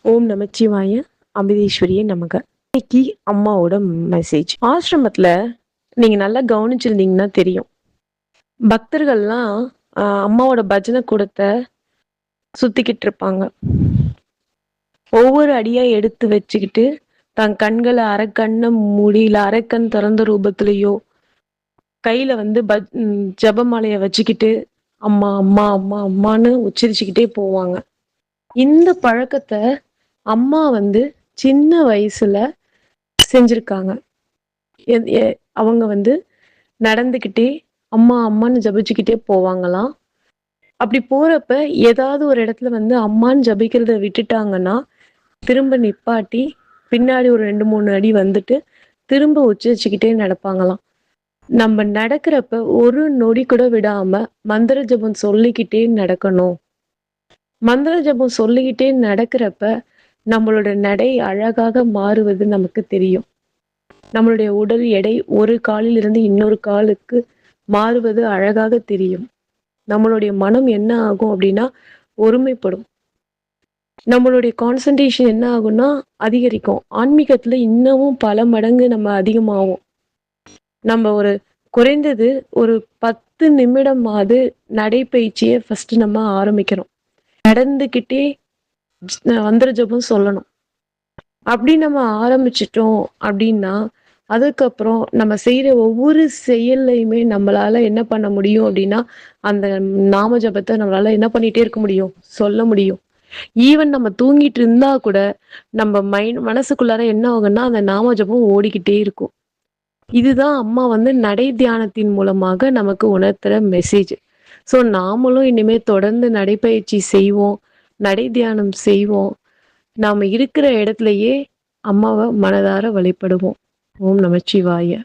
ஓம் நமச்சிவாய. அமிர்தேஸ்வரியே நமக. இன்னைக்கு அம்மாவோட மெசேஜ். ஆசிரமத்துல நீங்க நல்லா கவனிச்சிருந்தீங்கன்னா தெரியும், பக்தர்கள்லாம் அம்மாவோட பஜனை கூடத்தை சுத்திக்கிட்டு இருப்பாங்க. ஒவ்வொரு அடியா எடுத்து வச்சுக்கிட்டு தன் கண்களை அரைக்கண்ண மூடி இல்ல அரைக்கண் திறந்த ரூபத்திலேயோ கையில வந்து ஜபமாலைய வச்சுக்கிட்டு அம்மா அம்மா அம்மா அம்மான்னு உச்சரிச்சுக்கிட்டே போவாங்க. இந்த பழக்கத்தை அம்மா வந்து சின்ன வயசுல செஞ்சிருக்காங்க. அவங்க வந்து நடந்துக்கிட்டே அம்மா அம்மான்னு ஜபிச்சுக்கிட்டே போவாங்களாம். அப்படி போறப்ப ஏதாவது ஒரு இடத்துல வந்து அம்மான்னு ஜபிக்கிறத விட்டுட்டாங்கன்னா திரும்ப நிப்பாட்டி பின்னாடி ஒரு 2-3 அடி வந்துட்டு திரும்ப உச்சரிச்சுக்கிட்டே நடப்பாங்களாம். நம்ம நடக்கிறப்ப ஒரு நொடி கூட விடாம மந்திர ஜபம் சொல்லிக்கிட்டே நடக்கணும். மந்திர ஜபம் சொல்லிக்கிட்டே நடக்கிறப்ப நம்மளோட நடை அழகாக மாறுவது நமக்கு தெரியும். நம்மளுடைய உடல் எடை ஒரு காலில் இருந்து இன்னொரு காலுக்கு மாறுவது அழகாக தெரியும். நம்மளுடைய மனம் என்ன ஆகும் அப்படின்னா ஒருமைப்படும். நம்மளுடைய கான்சன்ட்ரேஷன் என்ன ஆகும்னா அதிகரிக்கும். ஆன்மீகத்துல இன்னமும் பல மடங்கு நம்ம அதிகமாகும். நம்ம ஒரு குறைந்தது ஒரு 10 நிமிடமாவது நடைப்பயிற்சியை ஃபர்ஸ்ட் நம்ம ஆரம்பிக்கிறோம். நடந்துக்கிட்டே மந்திர ஜபம் சொல்லணும். அப்படி நம்ம ஆரம்பிச்சிட்டோம் அப்படின்னா அதுக்கப்புறம் நம்ம செய்யற ஒவ்வொரு செயல்லையுமே நம்மளால என்ன பண்ண முடியும் அப்படின்னா அந்த நாம ஜபத்தை நம்மளால என்ன பண்ணிட்டே இருக்க முடியும், சொல்ல முடியும். ஈவன் நம்ம தூங்கிட்டு இருந்தா கூட நம்ம மனசுக்குள்ளார என்ன ஆகும்னா அந்த நாம ஜபம் ஓடிக்கிட்டே இருக்கும். இதுதான் அம்மா வந்து நடை தியானத்தின் மூலமாக நமக்கு உணர்த்துற மெசேஜ். ஸோ நாமளும் இனிமே தொடர்ந்து நடைப்பயிற்சி செய்வோம், நடை தியானம் செய்வோம். நாம இருக்கிற இடத்துலயே அம்மாவை மனதார வழிபடுவோம். ஓம் நமச்சிவாய.